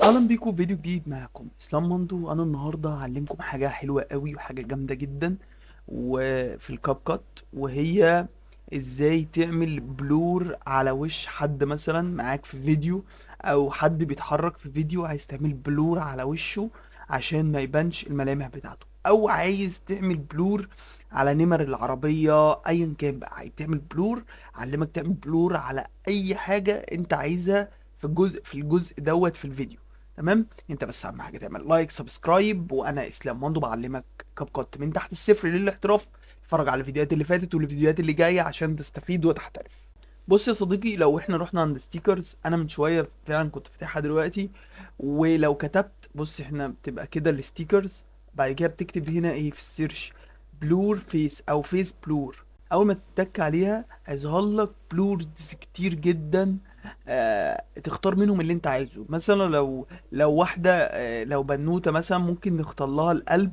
اهلا بيكم في فيديو جديد. معكم اسلام مندو. انا النهارده هعلمكم حاجه حلوه قوي وحاجه جامده جدا وفي الكاب كات، وهي ازاي تعمل بلور على وش حد مثلا معاك في فيديو، او حد بيتحرك في فيديو عايز تعمل بلور على وشه عشان ما يبانش الملامح بتاعته، او عايز تعمل بلور على نمر العربيه. ايا كان بقى عايز تعمل بلور، اعلمك تعمل بلور على اي حاجه انت عايزها في الجزء دوت في الفيديو. تمام، انت بس اهم حاجه تعمل لايك سبسكرايب. وانا اسلام مندو بعلمك كاب كات من تحت الصفر للاحتراف. اتفرج على الفيديوهات اللي فاتت والفيديوهات اللي جايه عشان تستفيد وتحترف. بص يا صديقي، لو احنا رحنا عند ستيكرز، انا من شويه فعلا كنت فاتحها دلوقتي، ولو كتبت بص احنا بتبقى كده الستيكرز، بعد كده بتكتب هنا ايه في السيرش؟ بلور فيس او فيس بلور. اول ما تتك عليها هيظهر لك بلورز كتير جدا. تختار منهم اللي انت عايزه. مثلا لو واحدة، لو بنوتة مثلا ممكن نختار لها القلب.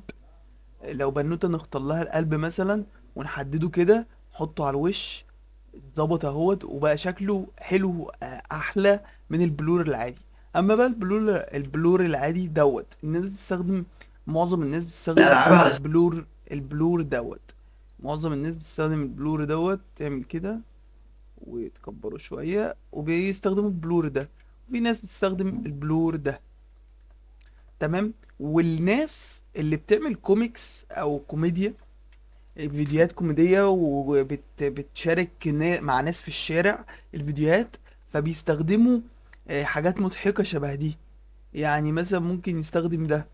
لو بنوتة نختار لها القلب مثلا، ونحدده كده نحطه على الوش. اتظبط اهوت وبقى شكله حلو، احلى من البلور العادي. اما بقى البلور العادي دوت الناس بتستخدم، معظم الناس بتستخدم الألعاب على البلور دوت. معظم الناس بتستخدم البلور دوت، تعمل كده وتكبره شوية وبيستخدموا البلور ده. وفي ناس بتستخدم البلور ده. تمام. والناس اللي بتعمل كوميكس او كوميديا، فيديوهات كوميدية وبتشارك مع ناس في الشارع الفيديوهات، فبيستخدموا حاجات مضحكة شبه دي. يعني مثلا ممكن يستخدم ده،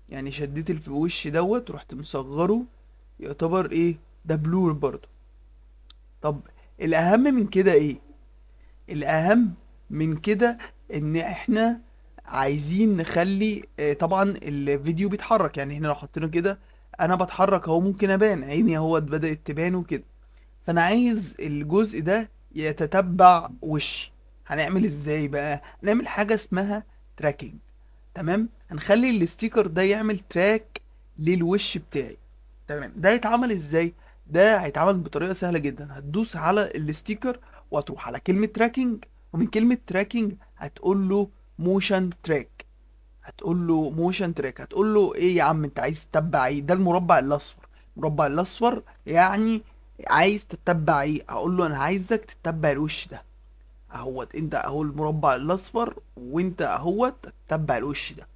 يعني شديت الوش دوت ورحت مصغره، يعتبر ايه؟ ده بلور برضه. طب الأهم من كده ايه؟ الاهم من كده ان احنا عايزين نخلي طبعا الفيديو بيتحرك. يعني احنا لو حطينا كده انا بتحرك اهو، ممكن ابان عيني اهو بدأت تبان وكده. فانا عايز الجزء ده يتتبع وشي. هنعمل ازاي بقى؟ هنعمل حاجة اسمها تراكنج. تمام، هنخلي الستيكر ده يعمل تراك للوش بتاعي. تمام، ده هيتعمل ازاي؟ ده هيتعمل بطريقة سهلة جدا. هتدوس على الستيكر وهتروح على كلمة تراكنج، ومن كلمة تراكنج هتقول له موشن تراك. هتقول له ايه يا عم انت عايز تتبع ايه؟ ده المربع الاصفر. المربع الاصفر يعني عايز تتبع ايه؟ هقول له انا عايزك تتبع الوش ده اهوت. انت اهو المربع الاصفر، وانت اهوت تتبع الوش ده.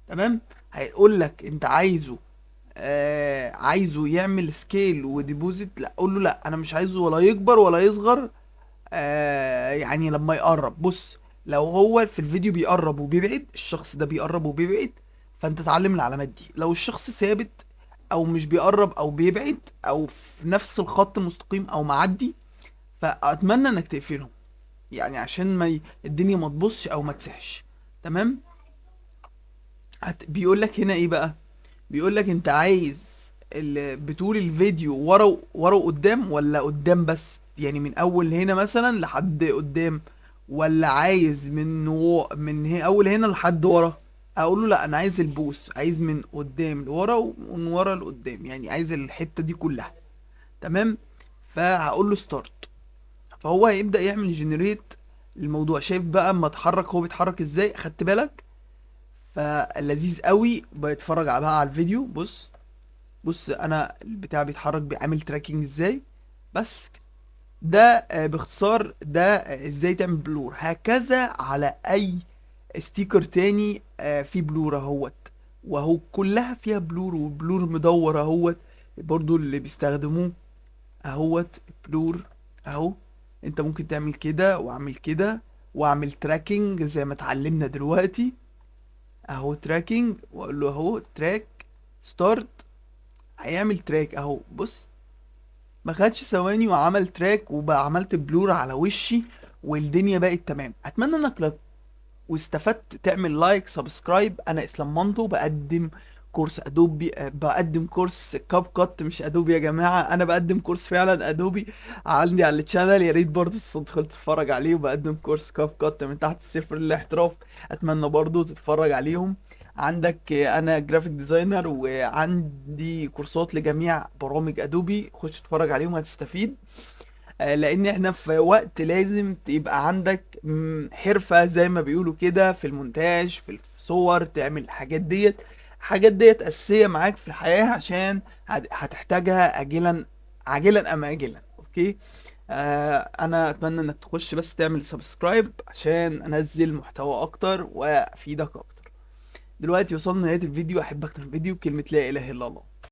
تمام. هيقول لك انت عايزه عايزه يعمل سكيل وديبوزيت. لا، قول له لا انا مش عايزه ولا يكبر ولا يصغر. يعني لما يقرب، بص، لو هو في الفيديو بيقرب وبيبعد، الشخص ده بيقرب وبيبعد، فانت تعلم العلامات دي. لو الشخص ثابت او مش بيقرب او بيبعد او في نفس الخط مستقيم او معدي، فاتمنى انك تقفلهم، يعني عشان الدنيا ما تبصش او ما تسحش. تمام. بيقول لك هنا ايه بقى؟ بيقول لك انت عايز بطول الفيديو ورا وقدام، ولا قدام بس، يعني من اول هنا مثلا لحد قدام، ولا عايز من اول هنا لحد ورا؟ اقول له لا انا عايز البوس، عايز من قدام لورا ومن ورا لقدام، يعني عايز الحتة دي كلها. تمام. فهقول له ستارت، فهو هيبدأ يعمل جنريت الموضوع. شايف بقى اما اتحرك هو بيتحرك ازاي؟ خدت بالك؟ فلذيذ قوي. بيتفرج بقى على الفيديو. بص، بص انا البتاع بيتحرك بيعمل تراكنج ازاي. بس ده باختصار ده ازاي تعمل بلور. هكذا على اي ستيكر تاني في بلور اهوت، وهو كلها فيها بلور، وبلور مدور اهوت برضو اللي بيستخدموه اهوت بلور اهو. انت ممكن تعمل كده واعمل كده واعمل تراكنج زي ما اتعلمنا دلوقتي اهو. تراكنج واقول له اهو تراك ستارت، هيعمل تراك اهو. بص، ما خدش ثواني وعمل تراك وبقى عملت بلور على وشي والدنيا بقت تمام. اتمنى انك لو واستفدت تعمل لايك سبسكرايب. انا اسلام مانتو، بقدم كورس ادوبي، بقدم كورس كاب كات مش ادوبي يا جماعه، انا بقدم كورس فعلا ادوبي. عندي على التشانل، يا ريت برضه تدخل تتفرج عليه. وبقدم كورس كاب كات من تحت الصفر للاحتراف، اتمنى برضه تتفرج عليهم. عندك انا جرافيك ديزاينر، وعندي كورسات لجميع برامج ادوبي، خش اتفرج عليهم هتستفيد. لان احنا في وقت لازم تبقى عندك حرفة زي ما بيقولوا كده في المونتاج، في الصور، تعمل الحاجات ديت اساسية معاك في الحياة، عشان هتحتاجها عاجلا ام اجلا. اوكي. انا اتمنى انك تخش بس تعمل سبسكرايب عشان انزل محتوى اكتر وافيدك اكتر. دلوقتي وصلنا لنهاية الفيديو، احب اختم الفيديو بكلمة لا اله الا الله.